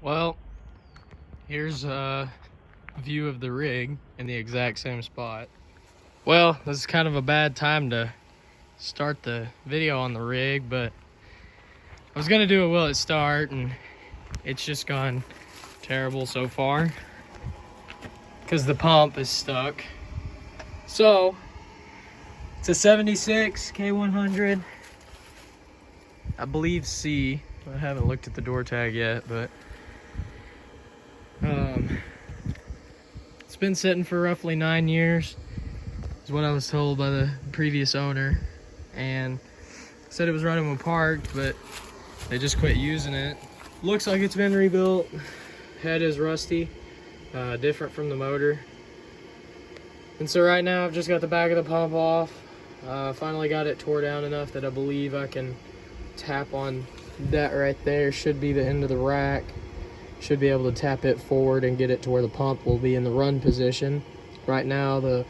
Well, here's a view of the rig in the exact same spot. Well, this is kind of a bad time to start the video on the rig, but I was gonna do it while it start, and it's just gone terrible so far because the pump is stuck. So it's a 76 K100, I believe C. I haven't looked at the door tag yet, but it's been sitting for roughly 9 years, is what I was told by the previous owner, and said it was running when parked, but they just quit using it. Looks like it's been rebuilt. Head is rusty, different from the motor. And so right now I've just got the back of the pump off. Finally got it tore down enough that I believe I can tap on that right there. Should be the end of the rack. Should be able to tap it forward and get it to where the pump will be in the run position. Right now the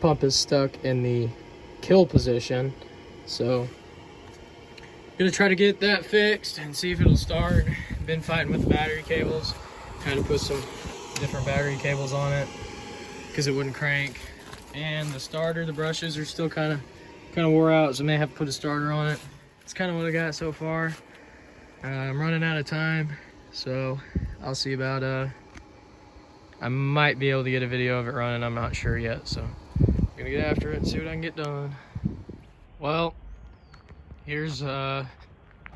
pump is stuck in the kill position, so gonna try to get that fixed and see if it'll start. Been fighting with the battery cables, trying to put some different battery cables on it because it wouldn't crank. And the starter, the brushes are still kind of wore out, so I may have to put a starter on it. It's kind of what I got so far. I'm running out of time, so I'll see about I might be able to get a video of it running. I'm not sure yet, so I'm gonna get after it and see what I can get done. Well, here's a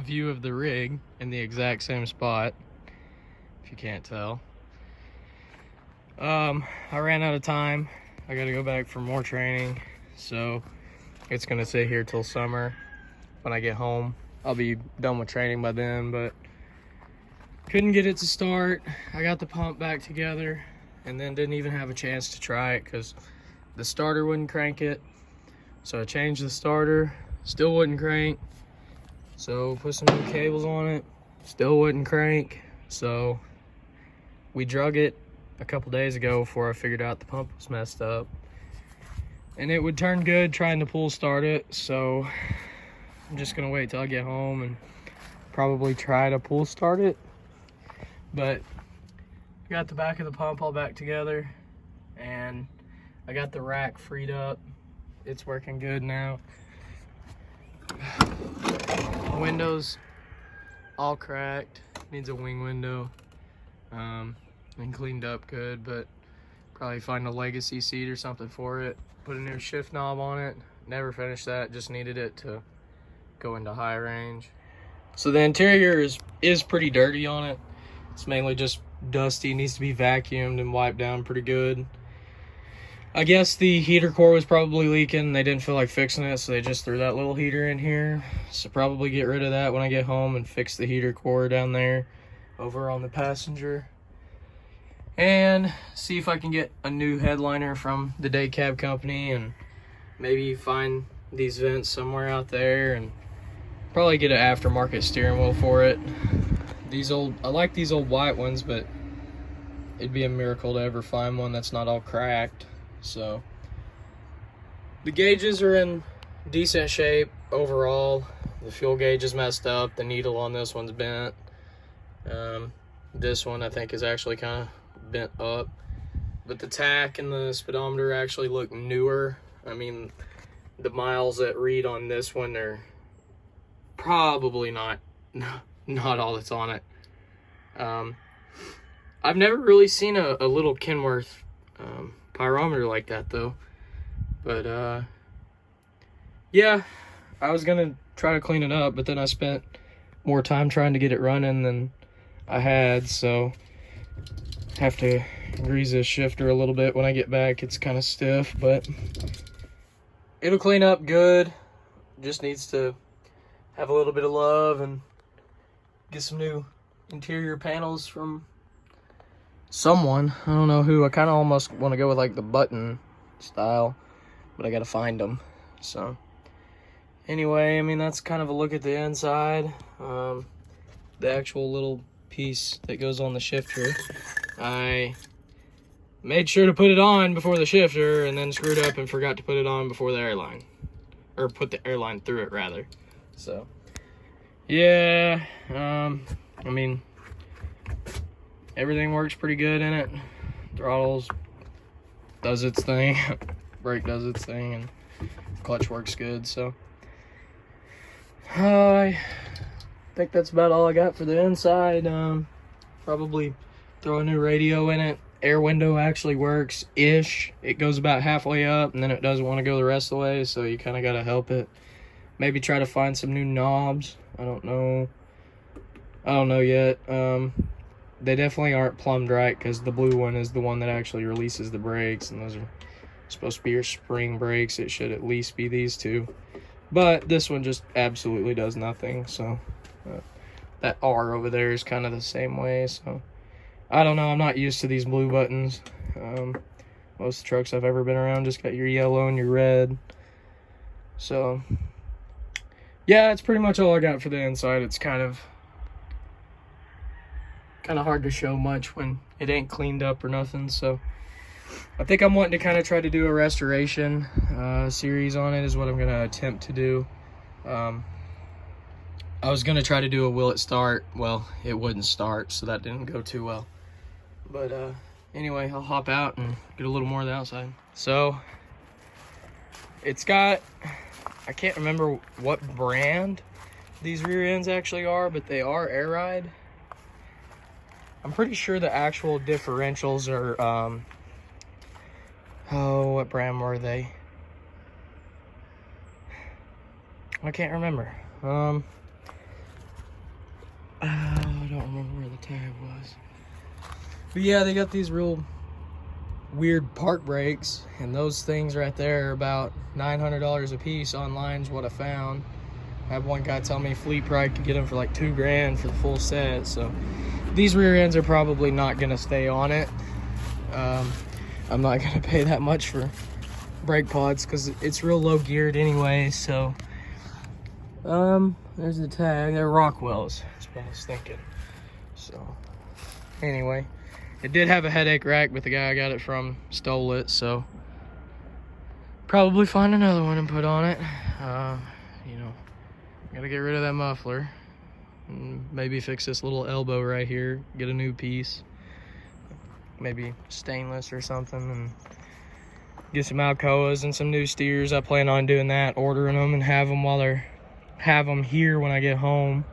view of the rig in the exact same spot, if you can't tell. I ran out of time. I gotta go back for more training, so it's gonna sit here till summer. When I get home, I'll be done with training by then, but couldn't get it to start. I got the pump back together and then didn't even have a chance to try it because the starter wouldn't crank it. So I changed the starter, still wouldn't crank. So put some new cables on it, still wouldn't crank. So we drug it a couple days ago before I figured out the pump was messed up. And it would turn good trying to pull start it, so I'm just gonna wait till I get home and probably try to pull start it. But I got the back of the pump all back together and I got the rack freed up. It's working good now. Windows all cracked, needs a wing window, and cleaned up good, but probably find a legacy seat or something for it. Put a new shift knob on it. Never finished that, just needed it to go into high range. So the interior is pretty dirty on it. It's mainly just dusty, needs to be vacuumed and wiped down pretty good. I guess the heater core was probably leaking. They didn't feel like fixing it, so they just threw that little heater in here. So probably get rid of that when I get home and fix the heater core down there over on the passenger. And see if I can get a new headliner from the day cab company and maybe find these vents somewhere out there and probably get an aftermarket steering wheel for it. I like these old white ones, but it'd be a miracle to ever find one that's not all cracked. So the gauges are in decent shape overall. The fuel gauge is messed up. The needle on this one's bent. This one I think is actually kind of bent up, but the tach and the speedometer actually look newer. I mean, the miles that read on this one are probably not all that's on it. I've never really seen a little Kenworth pyrometer like that though, but yeah, I was gonna try to clean it up, but then I spent more time trying to get it running than I had, so have to grease this shifter a little bit when I get back. It's kind of stiff, but it'll clean up good. Just needs to have a little bit of love and get some new interior panels from someone. I don't know who. I kind of almost want to go with like the button style, but I gotta find them. So anyway, I mean, that's kind of a look at the inside. The actual little piece that goes on the shifter, I made sure to put it on before the shifter and then screwed up and forgot to put it on before the airline, or put the airline through it rather. So yeah, I mean, everything works pretty good in it. Throttles does its thing, brake does its thing, and clutch works good. So I think that's about all I got for the inside. Probably throw a new radio in it. Air window actually works ish. It goes about halfway up and then it doesn't want to go the rest of the way, so you kind of got to help it. Maybe try to find some new knobs. I don't know yet. They definitely aren't plumbed right, because the blue one is the one that actually releases the brakes, and those are supposed to be your spring brakes. It should at least be these two, but this one just absolutely does nothing. So that R over there is kind of the same way. So I don't know, I'm not used to these blue buttons. Most trucks I've ever been around just got your yellow and your red. So yeah, that's pretty much all I got for the inside. It's kind of hard to show much when it ain't cleaned up or nothing. So I think I'm wanting to kind of try to do a restoration series on it, is what I'm going to attempt to do. I was going to try to do a will it start. Well, it wouldn't start, so that didn't go too well. But anyway, I'll hop out and get a little more of the outside. So it's got, I can't remember what brand these rear ends actually are, but they are air ride. I'm pretty sure the actual differentials are, oh, what brand were they? I can't remember. I don't remember where the tag was. But yeah, they got these real weird park brakes, and those things right there are about $900 a piece. Online is what I found. I had one guy tell me Fleet Pride could get them for like $2 grand for the full set. So these rear ends are probably not gonna stay on it. I'm not gonna pay that much for brake pods because it's real low geared anyway. So there's the tag. They're Rockwells, that's what I was thinking. So anyway, it did have a headache rack, but the guy I got it from stole it, so probably find another one and put on it. You know, gotta get rid of that muffler. Maybe fix this little elbow right here, get a new piece, maybe stainless or something, and get some Alcoas and some new steers. I plan on doing that, ordering them and have them here when I get home.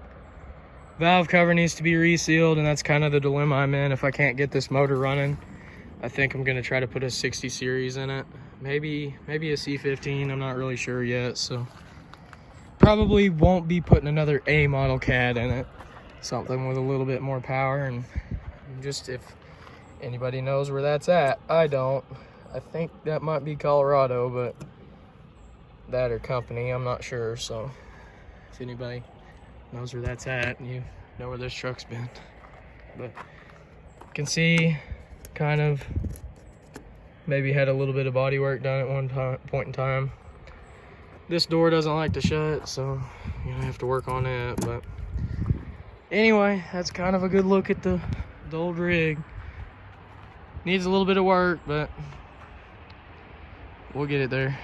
Valve cover needs to be resealed, and that's kind of the dilemma I'm in. If I can't get this motor running, I think I'm gonna try to put a 60 series in it, maybe a C15. I'm not really sure yet. So probably won't be putting another A model CAD in it. Something with a little bit more power, and just if anybody knows where that's at, I don't. I think that might be Colorado, but that or company, I'm not sure. So if anybody knows where that's at, and you know where this truck's been. But you can see kind of maybe had a little bit of body work done at one point in time. This door doesn't like to shut, so you're gonna have to work on it. But anyway, that's kind of a good look at the old rig. Needs a little bit of work, but we'll get it there.